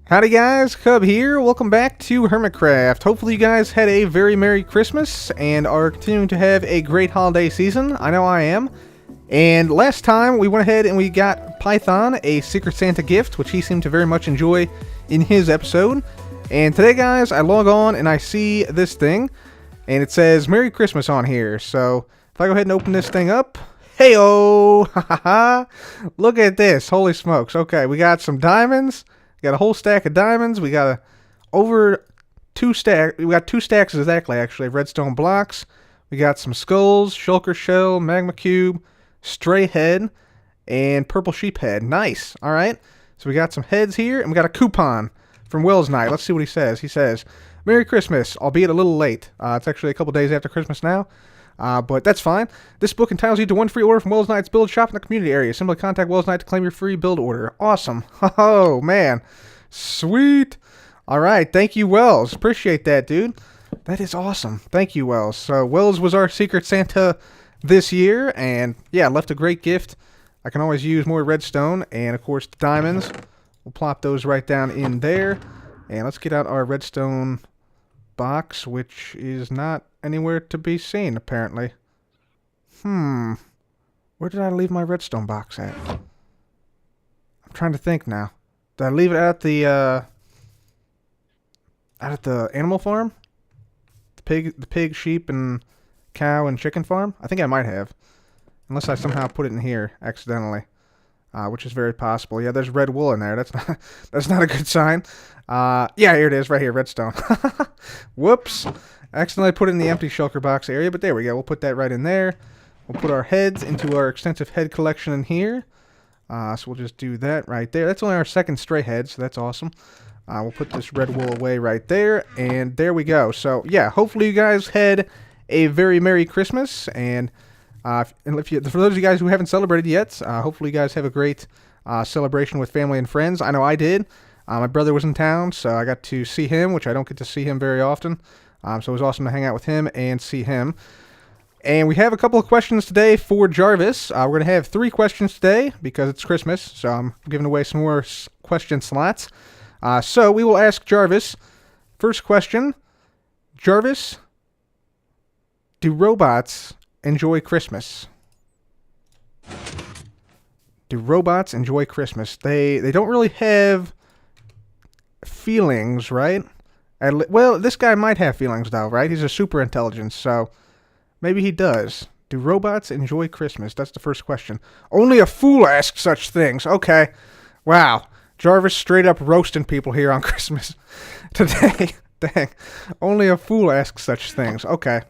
Howdy guys, Cub here. Welcome back to Hermitcraft. Hopefully you guys had a very Merry Christmas and are continuing to have a great holiday season. I know I am. And last time we went ahead and we got Python a Secret Santa gift, which he seemed to very much enjoy in his episode. And today guys, I log on and I see this thing, and it says Merry Christmas on here. So if I go ahead and open this thing up, hey-oh! Look at this, holy smokes. Okay, we got some diamonds. Got a whole stack of diamonds. We got We got two stacks exactly, actually, of redstone blocks. We got some skulls, shulker shell, magma cube, stray head, and purple sheep head. Nice. All right. So we got some heads here, and we got a coupon from Will's Night. Let's see what he says. He says, "Merry Christmas, albeit a little late." It's actually a couple days after Christmas now. But that's fine. This book entitles you to one free order from Wells Knight's build shop in the community area. Simply contact Wells Knight to claim your free build order. Awesome. Oh, man. Sweet. All right. Thank you, Wells. Appreciate that, dude. That is awesome. Thank you, Wells. So Wells was our Secret Santa this year, and yeah, left a great gift. I can always use more redstone, and of course, the diamonds. We'll plop those right down in there. And let's get out our redstone box, which is not anywhere to be seen, apparently. Where did I leave my redstone box at? I'm trying to think now. Did I leave it out at the animal farm? The pig, sheep, and cow and chicken farm? I think I might have. Unless I somehow put it in here accidentally. Which is very possible. Yeah, there's red wool in there. That's not a good sign. Yeah, here it is, right here, redstone. Whoops. I accidentally put it in the empty shulker box area, but there we go. We'll put that right in there. We'll put our heads into our extensive head collection in here. So we'll just do that right there. That's only our second stray head, so that's awesome. We'll put this red wool away right there, and there we go. So, yeah, hopefully you guys had a very Merry Christmas, and for those of you guys who haven't celebrated yet, hopefully you guys have a great celebration with family and friends. I know I did. My brother was in town, so I got to see him, which I don't get to see him very often. So it was awesome to hang out with him and see him. And we have a couple of questions today for Jarvis. We're going to have 3 questions today because it's Christmas, so I'm giving away some more question slots. So we will ask Jarvis. First question, Jarvis, do robots enjoy Christmas? Do robots enjoy Christmas? They don't really have feelings, right? Well, this guy might have feelings, though, right? He's a super intelligence, so maybe he does. Do robots enjoy Christmas? That's the first question. Only a fool asks such things. Okay. Wow. Jarvis straight up roasting people here on Christmas today. Dang. Only a fool asks such things. Okay.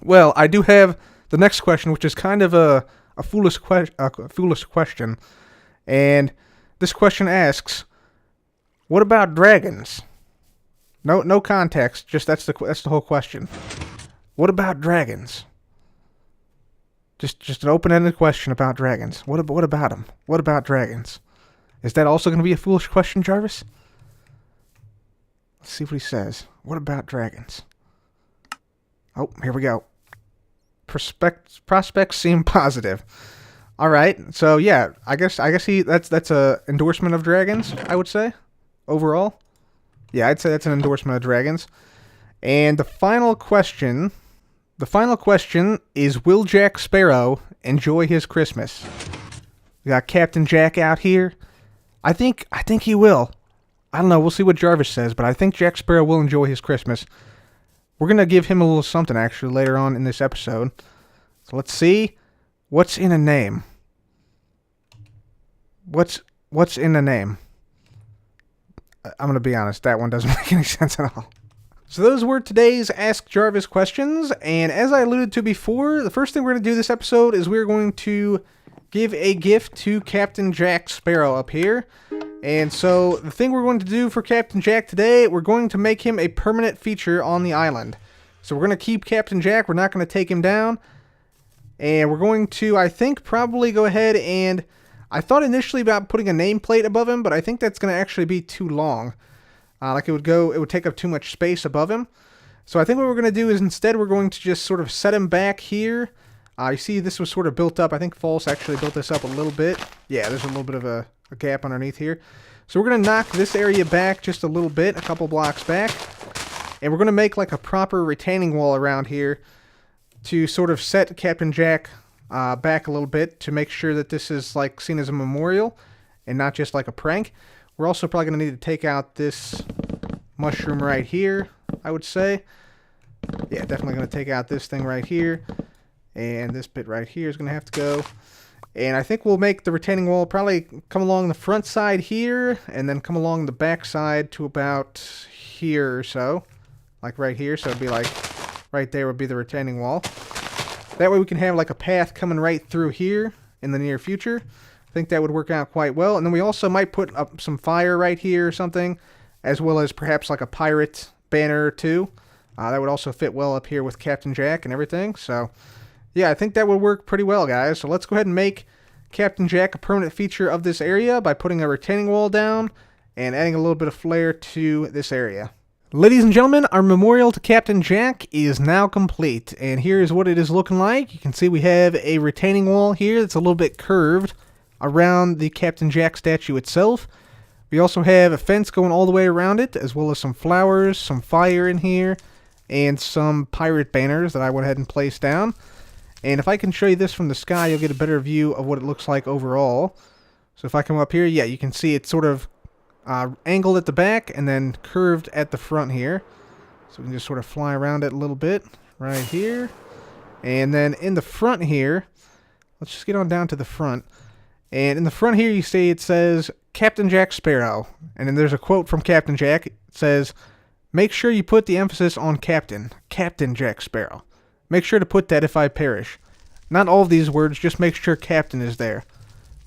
Well, I do have the next question, which is kind of a foolish question. And this question asks, what about dragons? No context, just that's the whole question. What about dragons? Just an open-ended question about dragons. What about them? What about dragons? Is that also going to be a foolish question, Jarvis? Let's see what he says. What about dragons? Oh, here we go. Prospects seem positive. All right, so yeah, I guess that's a endorsement of dragons, I would say, overall. Yeah, I'd say that's an endorsement of dragons. And the final question is, will Jack Sparrow enjoy his Christmas? We got Captain Jack out here. I think he will. I don't know, we'll see what Jarvis says, but I think Jack Sparrow will enjoy his Christmas. We're going to give him a little something, actually, later on in this episode. So let's see. What's in a name? What's in a name? I'm going to be honest, that one doesn't make any sense at all. So those were today's Ask Jarvis questions, and as I alluded to before, the first thing we're going to do this episode is we're going to give a gift to Captain Jack Sparrow up here. And so the thing we're going to do for Captain Jack today, we're going to make him a permanent feature on the island. So we're going to keep Captain Jack, we're not going to take him down, and we're going to, I think, probably go ahead and I thought initially about putting a nameplate above him, but I think that's going to actually be too long. It would take up too much space above him. So I think what we're going to do is instead we're going to just sort of set him back here. You see this was sort of built up. I think False actually built this up a little bit. Yeah, there's a little bit of a gap underneath here. So we're going to knock this area back just a little bit, a couple blocks back. And we're going to make like a proper retaining wall around here to sort of set Captain Jack back a little bit to make sure that this is like seen as a memorial and not just like a prank. We're also probably going to need to take out this mushroom right here, I would say. Yeah, definitely going to take out this thing right here. And this bit right here is going to have to go. And I think we'll make the retaining wall probably come along the front side here and then come along the back side to about here or so. Like right here. So it'd be like right there would be the retaining wall. That way we can have like a path coming right through here in the near future. I think that would work out quite well. And then we also might put up some fire right here or something, as well as perhaps like a pirate banner or two. That would also fit well up here with Captain Jack and everything. So yeah, I think that would work pretty well, guys. So let's go ahead and make Captain Jack a permanent feature of this area by putting a retaining wall down and adding a little bit of flair to this area. Ladies and gentlemen, our memorial to Captain Jack is now complete, and here is what it is looking like. You can see we have a retaining wall here that's a little bit curved around the Captain Jack statue itself. We also have a fence going all the way around it, as well as some flowers, some fire in here, and some pirate banners that I went ahead and placed down. And if I can show you this from the sky, you'll get a better view of what it looks like overall. So if I come up here, yeah, you can see it's sort of angled at the back and then curved at the front here. So we can just sort of fly around it a little bit right here. And then in the front here, let's just get on down to the front. And in the front here, you see it says Captain Jack Sparrow. And then there's a quote from Captain Jack. It says, "Make sure you put the emphasis on Captain Jack Sparrow. Make sure to put that if I perish." Not all of these words, just make sure Captain is there.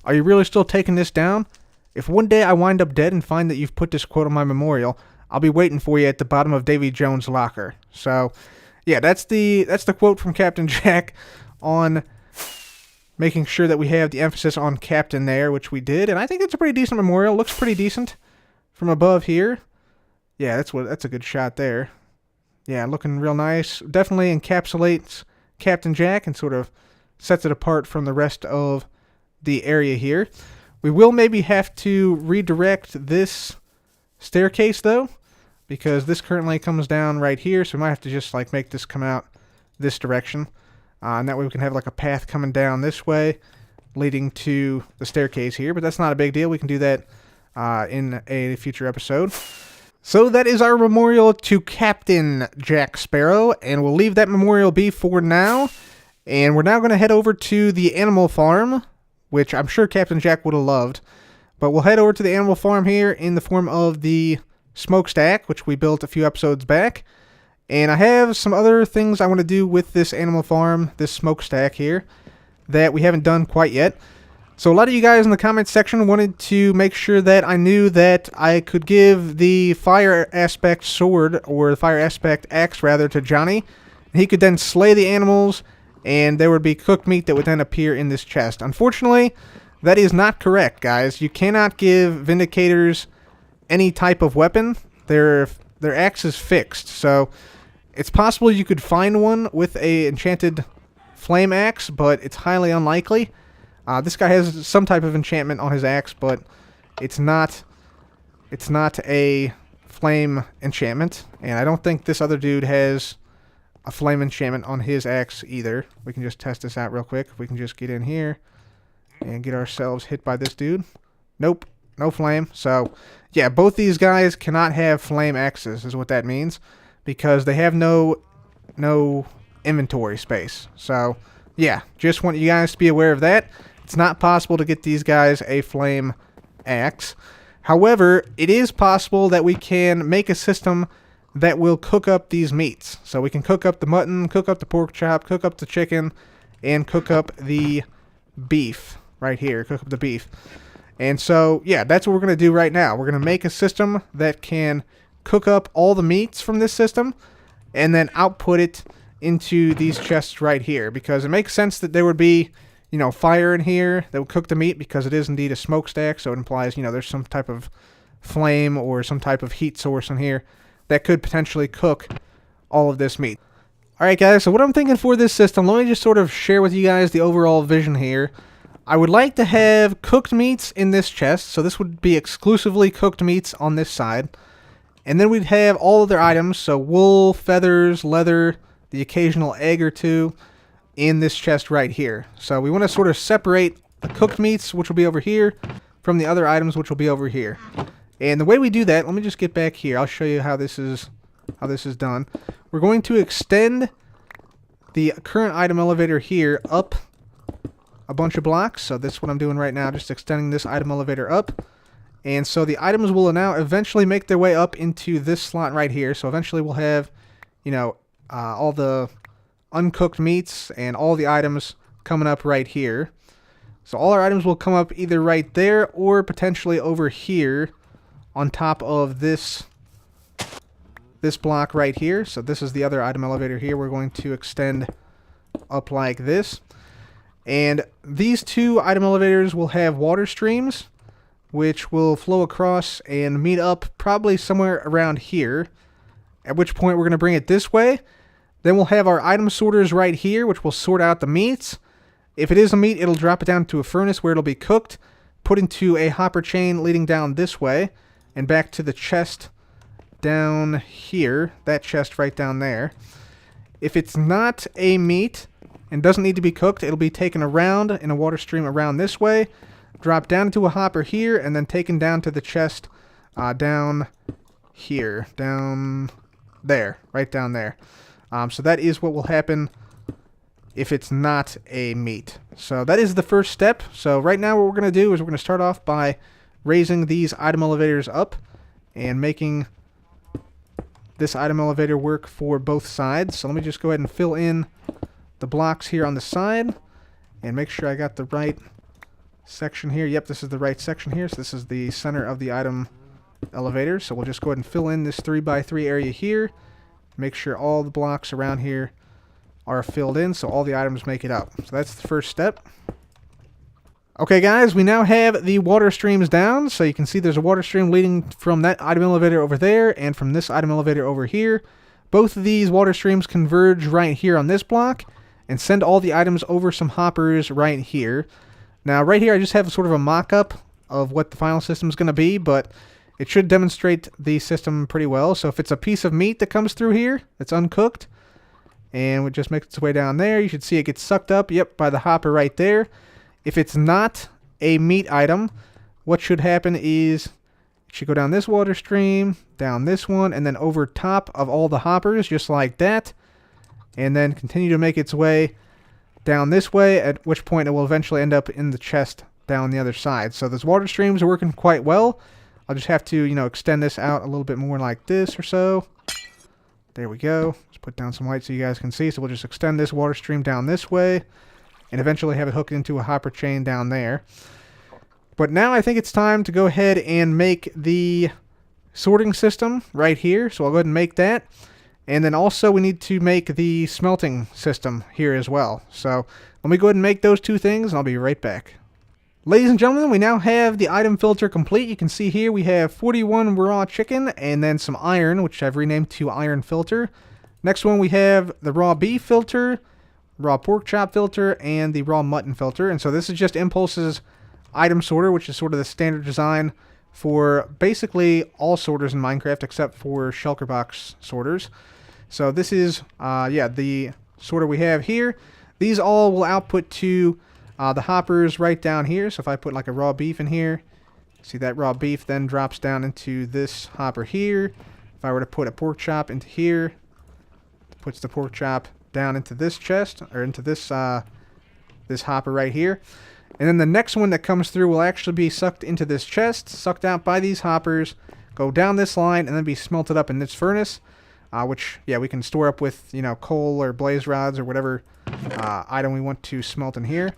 Are you really still taking this down? If one day I wind up dead and find that you've put this quote on my memorial, I'll be waiting for you at the bottom of Davy Jones' locker. So, yeah, that's the quote from Captain Jack on making sure that we have the emphasis on Captain there, which we did. And I think it's a pretty decent memorial. Looks pretty decent from above here. Yeah, that's a good shot there. Yeah, looking real nice. Definitely encapsulates Captain Jack and sort of sets it apart from the rest of the area here. We will maybe have to redirect this staircase, though, because this currently comes down right here, so we might have to just like make this come out this direction. And that way we can have like a path coming down this way, leading to the staircase here, but that's not a big deal. We can do that in a future episode. So that is our memorial to Captain Jack Sparrow, and we'll leave that memorial be for now. And we're now going to head over to the animal farm, which I'm sure Captain Jack would have loved. But we'll head over to the animal farm here in the form of the smokestack, which we built a few episodes back. And I have some other things I want to do with this animal farm, this smokestack here, that we haven't done quite yet. So a lot of you guys in the comments section wanted to make sure that I knew that I could give the fire aspect sword, or the fire aspect axe rather, to Johnny. And he could then slay the animals, and there would be cooked meat that would then appear in this chest. Unfortunately, that is not correct, guys. You cannot give Vindicators any type of weapon. Their axe is fixed. So it's possible you could find one with a enchanted flame axe, but it's highly unlikely. This guy has some type of enchantment on his axe, but it's not a flame enchantment. And I don't think this other dude has a flame enchantment on his axe either. We can just test this out real quick. We can just get in here and get ourselves hit by this dude. Nope, no flame. So, yeah, both these guys cannot have flame axes, is what that means, because they have no inventory space. So, yeah, just want you guys to be aware of that. It's not possible to get these guys a flame axe. However, it is possible that we can make a system that will cook up these meats. So we can cook up the mutton, cook up the pork chop, cook up the chicken, and cook up the beef right here. Cook up the beef. And so, yeah, that's what we're going to do right now. We're going to make a system that can cook up all the meats from this system and then output it into these chests right here, because it makes sense that there would be, you know, fire in here that would cook the meat, because it is indeed a smokestack, so it implies, you know, there's some type of flame or some type of heat source in here that could potentially cook all of this meat. Alright guys, so what I'm thinking for this system, let me just sort of share with you guys the overall vision here. I would like to have cooked meats in this chest, so this would be exclusively cooked meats on this side. And then we'd have all other items, so wool, feathers, leather, the occasional egg or two, in this chest right here. So we want to sort of separate the cooked meats, which will be over here, from the other items, which will be over here. And the way we do that, let me just get back here. I'll show you how this is done. We're going to extend the current item elevator here up a bunch of blocks. So this is what I'm doing right now, just extending this item elevator up. And so the items will now eventually make their way up into this slot right here. So eventually we'll have, you know, all the uncooked meats and all the items coming up right here. So all our items will come up either right there or potentially over here on top of this block right here. So this is the other item elevator here. We're going to extend up like this. And these two item elevators will have water streams, which will flow across and meet up probably somewhere around here, at which point we're going to bring it this way. Then we'll have our item sorters right here, which will sort out the meats. If it is a meat, it'll drop it down to a furnace where it'll be cooked, put into a hopper chain leading down this way, and back to the chest down here, that chest right down there. If it's not a meat and doesn't need to be cooked, it'll be taken around in a water stream around this way, dropped down into a hopper here, and then taken down to the chest down here, down there, right down there. So that is what will happen if it's not a meat. So that is the first step. So right now what we're going to do is we're going to start off by raising these item elevators up and making this item elevator work for both sides. So let me just go ahead and fill in the blocks here on the side and make sure I got the right section here. Yep, this is the right section here. So this is the center of the item elevator. So we'll just go ahead and fill in this 3x3 area here. Make sure all the blocks around here are filled in so all the items make it up. So that's the first step. Okay guys, we now have the water streams down. So you can see there's a water stream leading from that item elevator over there and from this item elevator over here. Both of these water streams converge right here on this block and send all the items over some hoppers right here. Now right here I just have sort of a mock-up of what the final system is going to be, but it should demonstrate the system pretty well. So if it's a piece of meat that comes through here that's uncooked and it just makes its way down there, you should see it gets sucked up, yep, by the hopper right there. If it's not a meat item, what should happen is it should go down this water stream, down this one, and then over top of all the hoppers, just like that, and then continue to make its way down this way, at which point it will eventually end up in the chest down the other side. So those water streams are working quite well. I'll just have to, you know, extend this out a little bit more like this or so. There we go. Let's put down some light so you guys can see. So we'll just extend this water stream down this way and eventually have it hooked into a hopper chain down there. But now I think it's time to go ahead and make the sorting system right here. So I'll go ahead and make that. And then also we need to make the smelting system here as well. So let me go ahead and make those two things and I'll be right back. Ladies and gentlemen, we now have the item filter complete. You can see here we have 41 raw chicken and then some iron, which I've renamed to iron filter. Next one we have the raw beef filter, raw pork chop filter, and the raw mutton filter. And so this is just Impulse's item sorter, which is sort of the standard design for basically all sorters in Minecraft except for shulker box sorters. So this is, the sorter we have here. These all will output to the hoppers right down here. So if I put like a raw beef in here, see that raw beef then drops down into this hopper here. If I were to put a pork chop into here, it puts the pork chop down into this chest, or into this this hopper right here. And then the next one that comes through will actually be sucked into this chest, sucked out by these hoppers, go down this line, and then be smelted up in this furnace, which, yeah, we can store up with, you know, coal or blaze rods or whatever item we want to smelt in here.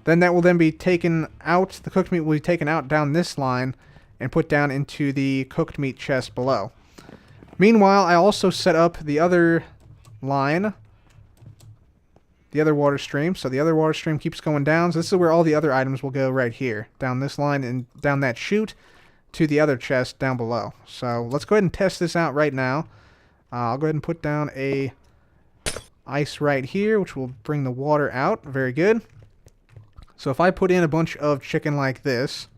Then that will then be taken out, the cooked meat will be taken out down this line and put down into the cooked meat chest below. Meanwhile, I also set up the other line, the other water stream. So the other water stream keeps going down. So this is where all the other items will go right here, down this line and down that chute to the other chest down below. So let's go ahead and test this out right now. I'll go ahead and put down a ice right here, which will bring the water out. Very good. So if I put in a bunch of chicken like this,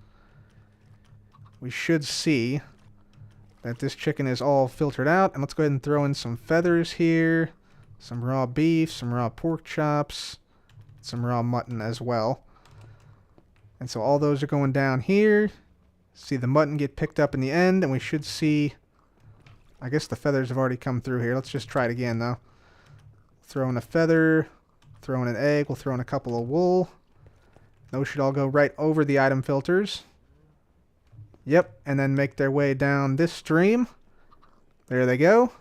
we should see that this chicken is all filtered out. And let's go ahead and throw in some feathers here, some raw beef, some raw pork chops, some raw mutton as well. And so all those are going down here. See the mutton get picked up in the end, and we should see, I guess the feathers have already come through here. Let's just try it again though. Throw in a feather, throw in an egg, we'll throw in a couple of wool. Those should all go right over the item filters. Yep, and then make their way down this stream. There they go.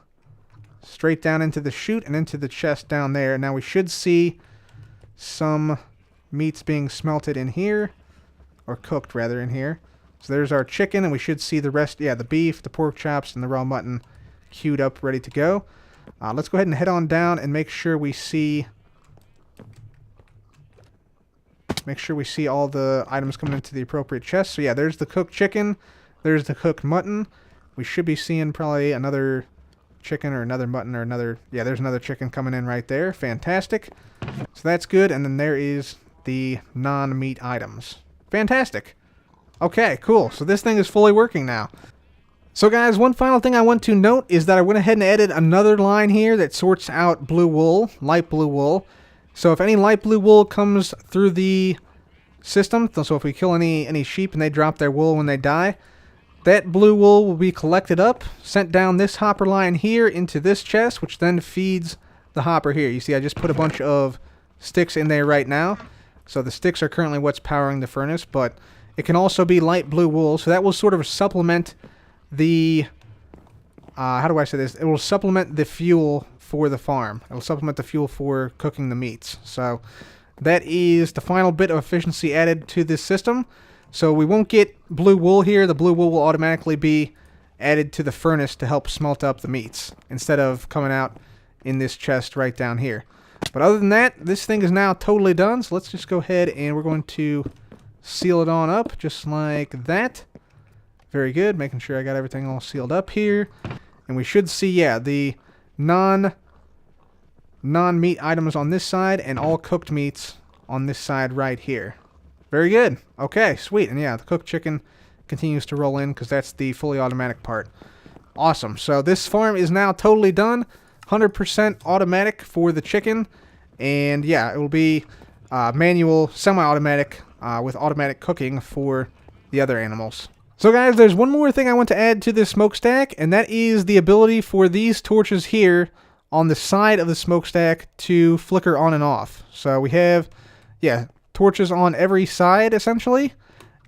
Straight down into the chute and into the chest down there. Now we should see some meats being smelted in here, or cooked rather in here. So there's our chicken, and we should see the rest, yeah, the beef, the pork chops, and the raw mutton queued up, ready to go. Let's go ahead and head on down and make sure we see all the items coming into the appropriate chest. So yeah, there's the cooked chicken, there's the cooked mutton. We should be seeing probably another chicken or another mutton or another, yeah, there's another chicken coming in right there. Fantastic. So that's good, and then there is the non-meat items. Fantastic. Okay, cool. So this thing is fully working now. So guys, one final thing I want to note is that I went ahead and added another line here that sorts out blue wool, light blue wool. So if any light blue wool comes through the system, so if we kill any sheep and they drop their wool when they die, that blue wool will be collected up, sent down this hopper line here into this chest, which then feeds the hopper here. You see I just put a bunch of sticks in there right now. So the sticks are currently what's powering the furnace, but it can also be light blue wool, so that will sort of supplement the, how do I say this? It will supplement the fuel for the farm. It will supplement the fuel for cooking the meats. So that is the final bit of efficiency added to this system. So we won't get blue wool here. The blue wool will automatically be added to the furnace to help smelt up the meats, instead of coming out in this chest right down here. But other than that, this thing is now totally done. So let's just go ahead and we're going to seal it on up just like that. Very good. Making sure I got everything all sealed up here. And we should see, yeah, the non-meat items on this side and all cooked meats on this side right here. Very good. Okay, sweet. And yeah, the cooked chicken continues to roll in because that's the fully automatic part. Awesome. So this farm is now totally done. 100% automatic for the chicken. And yeah, it will be manual, semi-automatic with automatic cooking for the other animals. So guys, there's one more thing I want to add to this smokestack, and that is the ability for these torches here on the side of the smokestack to flicker on and off. So we have, yeah, torches on every side essentially,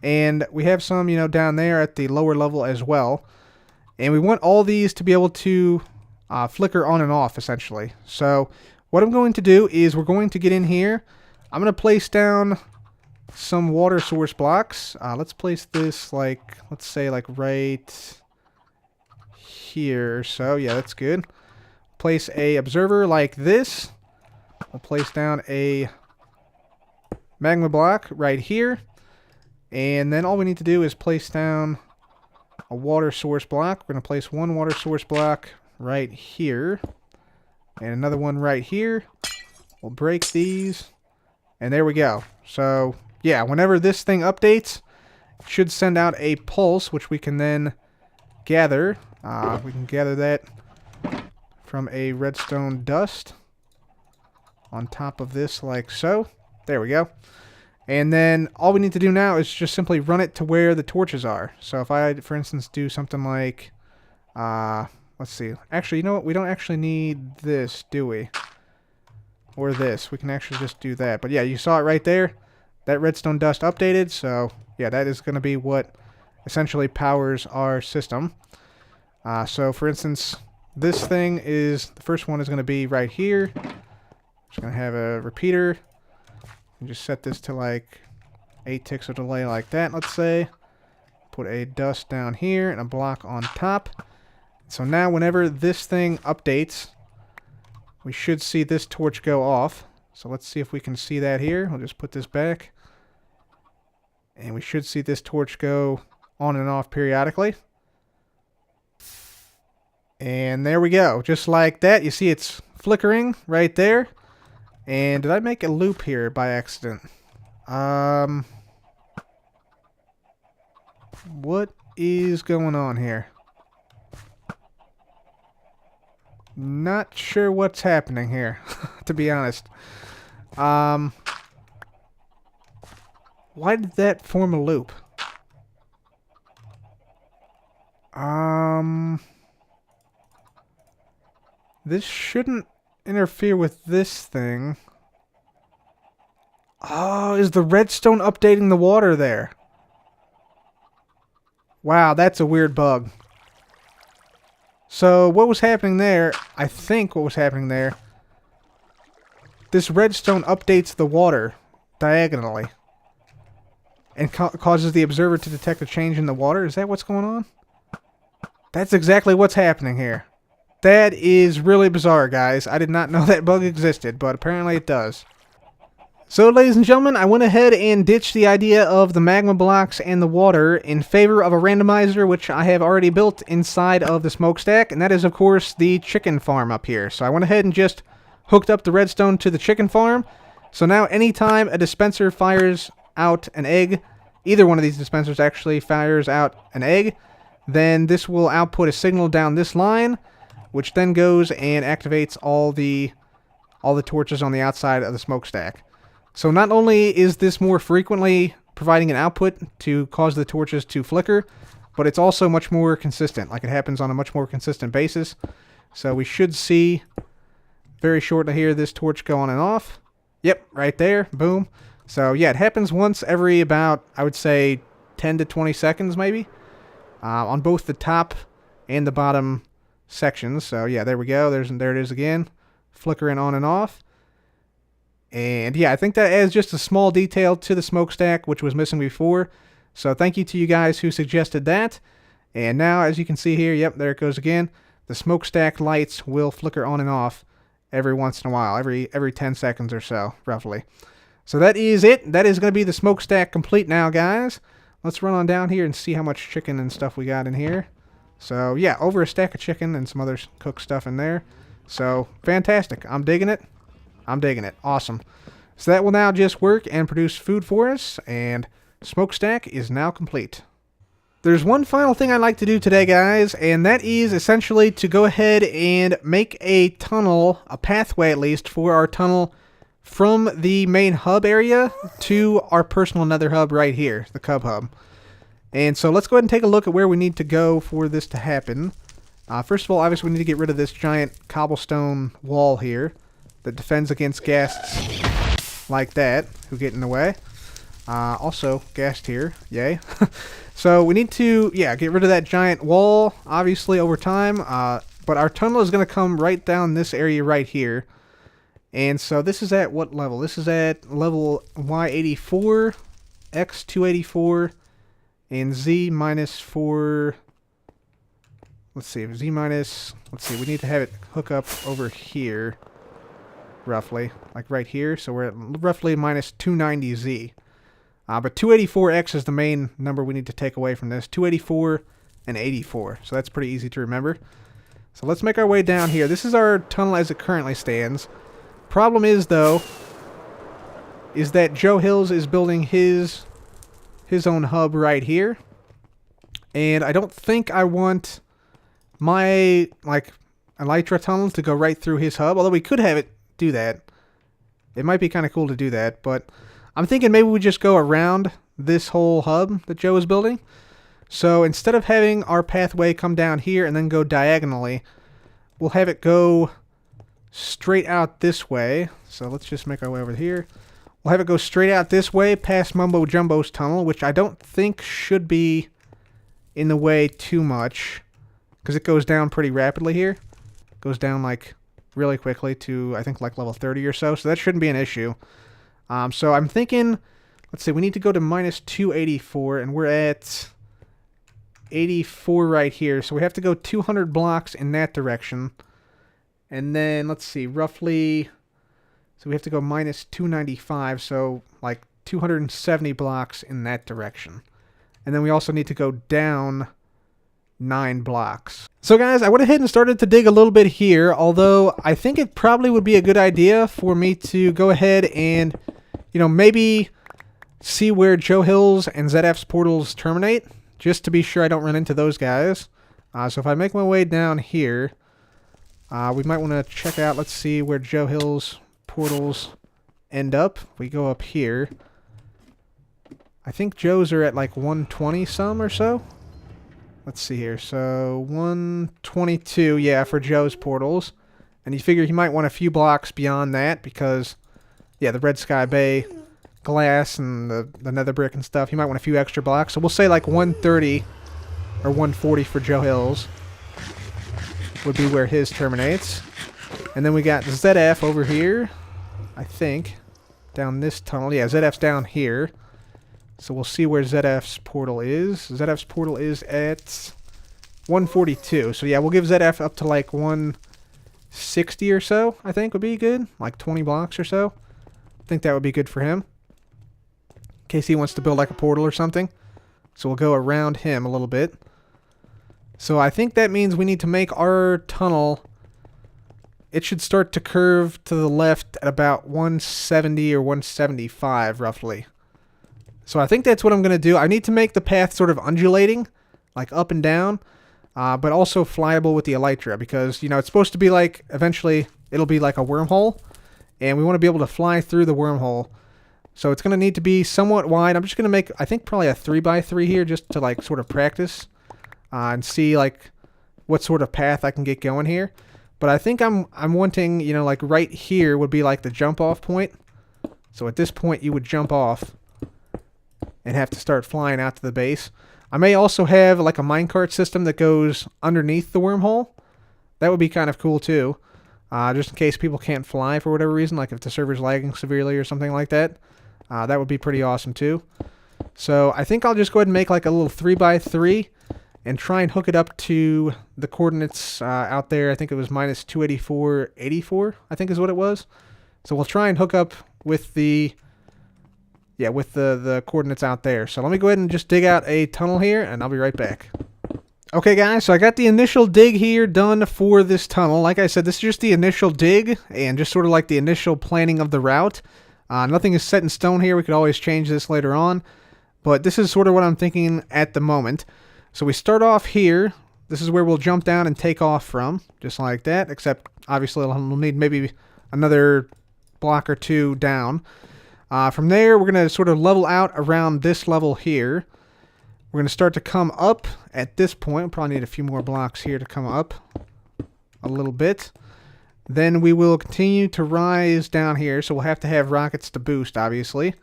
and we have some, you know, down there at the lower level as well. And we want all these to be able to flicker on and off essentially. So what I'm going to do is we're going to get in here. I'm going to place down some water source blocks. Let's place this like, let's say like right here or so. Yeah, that's good. Place a observer like this. We'll place down a magma block right here. And then all we need to do is place down a water source block. We're going to place one water source block right here. And another one right here. We'll break these. And there we go. So yeah, whenever this thing updates, it should send out a pulse, which we can then gather. We can gather that from a redstone dust on top of this like so. There we go. And then all we need to do now is just simply run it to where the torches are. So if I, for instance, do something like, let's see. Actually, you know what? We don't actually need this, do we? Or this. We can actually just do that. But yeah, you saw it right there. That redstone dust updated, so yeah, that is going to be what essentially powers our system. So for instance, this thing is, the first one is going to be right here. Just going to have a repeater. And just set this to like 8 ticks of delay like that, let's say. Put a dust down here and a block on top. So now whenever this thing updates, we should see this torch go off. So let's see if we can see that here. We'll just put this back. And we should see this torch go on and off periodically. And there we go. Just like that. You see it's flickering right there. And did I make a loop here by accident? What is going on here? Not sure what's happening here, to be honest. Why did that form a loop? This shouldn't interfere with this thing. Oh, is the redstone updating the water there? Wow, that's a weird bug. So, what was happening there, I think what was happening there, this redstone updates the water diagonally and causes the observer to detect a change in the water. Is that what's going on? That's exactly what's happening here. That is really bizarre, guys. I did not know that bug existed, but apparently it does. So, ladies and gentlemen, I went ahead and ditched the idea of the magma blocks and the water in favor of a randomizer, which I have already built inside of the smokestack, and that is, of course, the chicken farm up here. So I went ahead and just hooked up the redstone to the chicken farm. So now anytime a dispenser fires out an egg, either one of these dispensers actually fires out an egg, then this will output a signal down this line, which then goes and activates all the torches on the outside of the smokestack. So not only is this more frequently providing an output to cause the torches to flicker, but it's also much more consistent. Like, it happens on a much more consistent basis. So we should see very shortly here this torch go on and off. Yep, right there. Boom. So yeah, it happens once every about, I would say, 10 to 20 seconds maybe, on both the top and the bottom sections. So yeah, there we go. There it is again, flickering on and off. And yeah, I think that adds just a small detail to the smokestack, which was missing before. So thank you to you guys who suggested that. And now, as you can see here, yep, there it goes again. The smokestack lights will flicker on and off every once in a while, every 10 seconds or so, roughly. So that is it. That is going to be the smokestack complete now, guys. Let's run on down here and see how much chicken and stuff we got in here. So yeah, over a stack of chicken and some other cooked stuff in there. So fantastic. I'm digging it. I'm digging it. Awesome. So that will now just work and produce food for us, and smokestack is now complete. There's one final thing I'd like to do today, guys, and that is essentially to go ahead and make a tunnel, a pathway at least, for our tunnel from the main hub area to our personal nether hub right here, the cub hub. And so let's go ahead and take a look at where we need to go for this to happen. First of all, obviously we need to get rid of this giant cobblestone wall here that defends against ghasts like that, who get in the way. Also, ghast here, yay. So we need to, yeah, get rid of that giant wall, obviously, over time. But our tunnel is going to come right down this area right here. And so this is at what level? This is at level Y84, X284, and Z minus 4. Let's see, Z minus, let's see, we need to have it hook up over here. Roughly, like right here, so we're at roughly minus 290Z. But 284X is the main number we need to take away from this. 284 and 84, so that's pretty easy to remember. So let's make our way down here. This is our tunnel as it currently stands. Problem is, though, is that Joe Hills is building his own hub right here. And I don't think I want my, like, Elytra tunnel to go right through his hub, although we could have it do that. It might be kind of cool to do that, but I'm thinking maybe we just go around this whole hub that Joe is building. So instead of having our pathway come down here and then go diagonally, we'll have it go straight out this way. So let's just make our way over here. We'll have it go straight out this way past Mumbo Jumbo's tunnel, which I don't think should be in the way too much, because it goes down pretty rapidly here. It goes down like really quickly to, I think, like level 30 or so, so that shouldn't be an issue. So I'm thinking, let's see, we need to go to minus 284, and we're at 84 right here, so we have to go 200 blocks in that direction. And then, let's see, roughly, so we have to go minus 295, so like 270 blocks in that direction. And then we also need to go down 9 blocks. So guys, I went ahead and started to dig a little bit here, although I think it probably would be a good idea for me to go ahead and, you know, maybe see where Joe Hill's and ZF's portals terminate, just to be sure I don't run into those guys. So if I make my way down here, we might want to check out, let's see where Joe Hill's portals end up. We go up here. I think Joe's are at like 120 some or so. Let's see here. So 122, yeah, for Joe's portals. And you figure he might want a few blocks beyond that because, yeah, the Red Sky Bay glass and the nether brick and stuff, he might want a few extra blocks. So we'll say like 130 or 140 for Joe Hill's would be where his terminates. And then we got ZF over here, I think, down this tunnel. Yeah, ZF's down here. So we'll see where ZF's portal is. ZF's portal is at 142. So yeah, we'll give ZF up to like 160 or so, I think would be good. Like 20 blocks or so. I think that would be good for him, in case he wants to build like a portal or something. So we'll go around him a little bit. So I think that means we need to make our tunnel, it should start to curve to the left at about 170 or 175 roughly. So I think that's what I'm going to do. I need to make the path sort of undulating, like up and down, but also flyable with the elytra because, you know, it's supposed to be like, eventually it'll be like a wormhole, and we want to be able to fly through the wormhole. So it's going to need to be somewhat wide. I'm just going to make, I think, probably a 3x3 here just to like sort of practice and see like what sort of path I can get going here. But I think I'm wanting, you know, like right here would be like the jump off point. So at this point you would jump off and have to start flying out to the base. I may also have like a minecart system that goes underneath the wormhole. That would be kind of cool too. Just in case people can't fly for whatever reason, like if the server's lagging severely or something like that. That would be pretty awesome too. So I think I'll just go ahead and make like a little 3x3 and try and hook it up to the coordinates out there. I think it was minus 284.84, I think is what it was. So we'll try and hook up with the coordinates out there. So let me go ahead and just dig out a tunnel here, and I'll be right back. Okay, guys, so I got the initial dig here done for this tunnel. Like I said, this is just the initial dig, and just sort of like the initial planning of the route. Nothing is set in stone here. We could always change this later on, but this is sort of what I'm thinking at the moment. So we start off here. This is where we'll jump down and take off from, just like that, except obviously we'll need maybe another block or two down. From there, we're going to sort of level out around this level here. We're going to start to come up at this point. We'll probably need a few more blocks here to come up a little bit. Then we will continue to rise down here, so we'll have to have rockets to boost, obviously.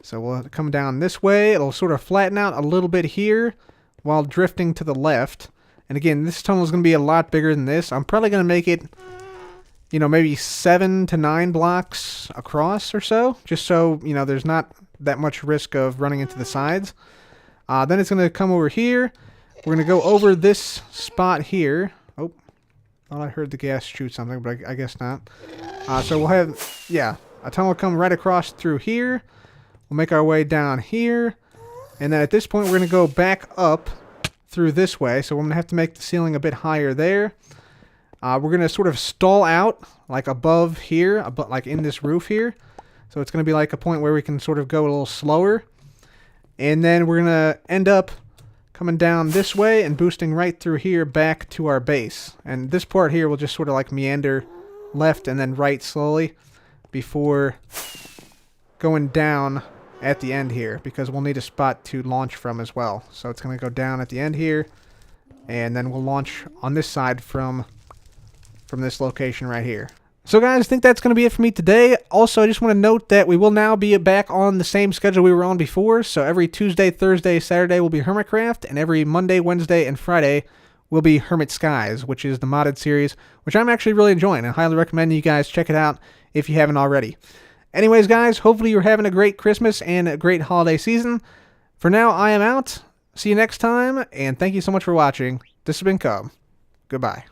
So we'll come down this way. It'll sort of flatten out a little bit here while drifting to the left. And again, this tunnel is going to be a lot bigger than this. I'm probably going to make it, you know, maybe 7 to 9 blocks across or so, just so, you know, there's not that much risk of running into the sides. Then it's going to come over here. We're going to go over this spot here. Oh, thought I heard the gas shoot something, but I guess not. So we'll have, yeah, a tunnel will come right across through here. We'll make our way down here. And then at this point, we're going to go back up through this way. So we're going to have to make the ceiling a bit higher there. We're going to sort of stall out like above here, like in this roof here. So it's going to be like a point where we can sort of go a little slower. And then we're going to end up coming down this way and boosting right through here back to our base. And this part here will just sort of like meander left and then right slowly before going down at the end here, because we'll need a spot to launch from as well. So it's going to go down at the end here, and then we'll launch on this side from this location right here. So guys, I think that's going to be it for me today. Also, I just want to note that we will now be back on the same schedule we were on before. So every Tuesday, Thursday, Saturday will be Hermitcraft, and every Monday, Wednesday, and Friday will be Hermit Skies, which is the modded series, which I'm actually really enjoying. I highly recommend you guys check it out if you haven't already. Anyways, guys, hopefully you're having a great Christmas and a great holiday season. For now, I am out. See you next time, and thank you so much for watching. This has been Cub. Goodbye.